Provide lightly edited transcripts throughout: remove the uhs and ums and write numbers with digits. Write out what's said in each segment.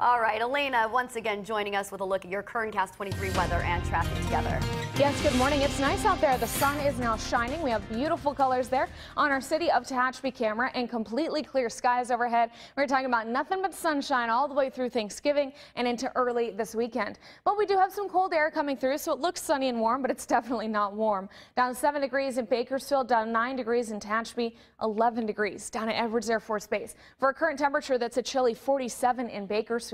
All right, Elena, once again joining us with a look at your Kerncast 23 weather and traffic together. Yes, good morning. It's nice out there. The sun is now shining. We have beautiful colors there on our City of Tehachapi camera and completely clear skies overhead. We're talking about nothing but sunshine all the way through Thanksgiving and into early this weekend. But we do have some cold air coming through, so it looks sunny and warm, but it's definitely not warm. Down 7 degrees in Bakersfield, down 9 degrees in Tehachapi, 11 degrees down at Edwards Air Force Base. For a current temperature, that's a chilly 47 in Bakersfield,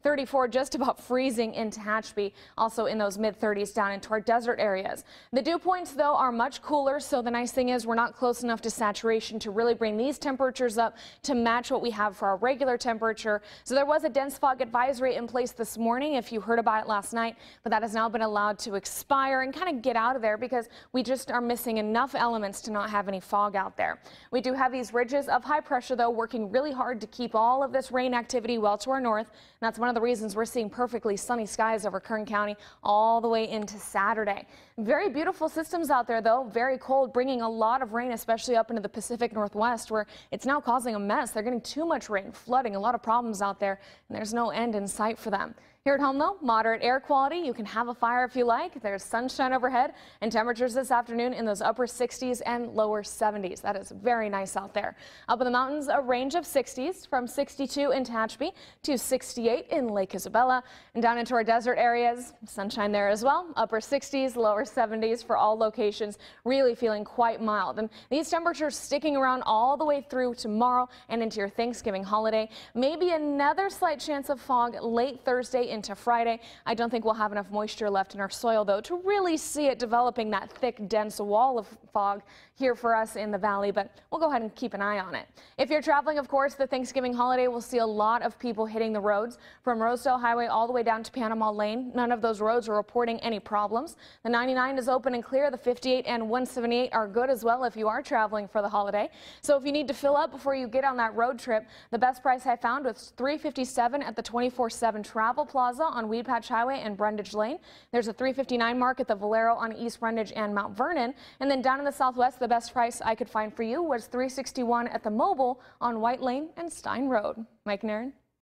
34 just about freezing in Tehachapi, also in those mid-30s down into our desert areas. The dew points, though, are much cooler, so the nice thing is we're not close enough to saturation to really bring these temperatures up to match what we have for our regular temperature. So there was a dense fog advisory in place this morning, if you heard about it last night, but that has now been allowed to expire and kind of get out of there because we just are missing enough elements to not have any fog out there. We do have these ridges of high pressure, though, working really hard to keep all of this rain activity well to our north. And that's one of the reasons we're seeing perfectly sunny skies over Kern County all the way into Saturday. Very beautiful systems out there, though. Very cold, bringing a lot of rain, especially up into the Pacific Northwest, where it's now causing a mess. They're getting too much rain, flooding, a lot of problems out there, and there's no end in sight for them. Here at home, though, moderate air quality. You can have a fire if you like. There's sunshine overhead and temperatures this afternoon in those upper 60s and lower 70s. That is very nice out there. Up in the mountains, a range of 60s from 62 in Tehachapi to 68 in Lake Isabella, and down into our desert areas, sunshine there as well. Upper 60s, lower 70s for all locations, really feeling quite mild. And these temperatures sticking around all the way through tomorrow and into your Thanksgiving holiday. Maybe another slight chance of fog late Thursday into Friday. I don't think we'll have enough moisture left in our soil, though, to really see it developing that thick, dense wall of fog here for us in the valley, but we'll go ahead and keep an eye on it. If you're traveling, of course, the Thanksgiving holiday, we'll see a lot of people hitting the roads from Rosedale Highway all the way down to Panama Lane. None of those roads are reporting any problems. The 99 is open and clear. The 58 and 178 are good as well if you are traveling for the holiday. So if you need to fill up before you get on that road trip, the best price I found was $357 at the 24/7 Travel Plaza on Weed Patch Highway and Brundage Lane. There's a $359 mark at the Valero on East Brundage and Mount Vernon. And then down in the southwest, the best price I could find for you was $361 at the Mobile on White Lane and Stein Road. Mike Nairn.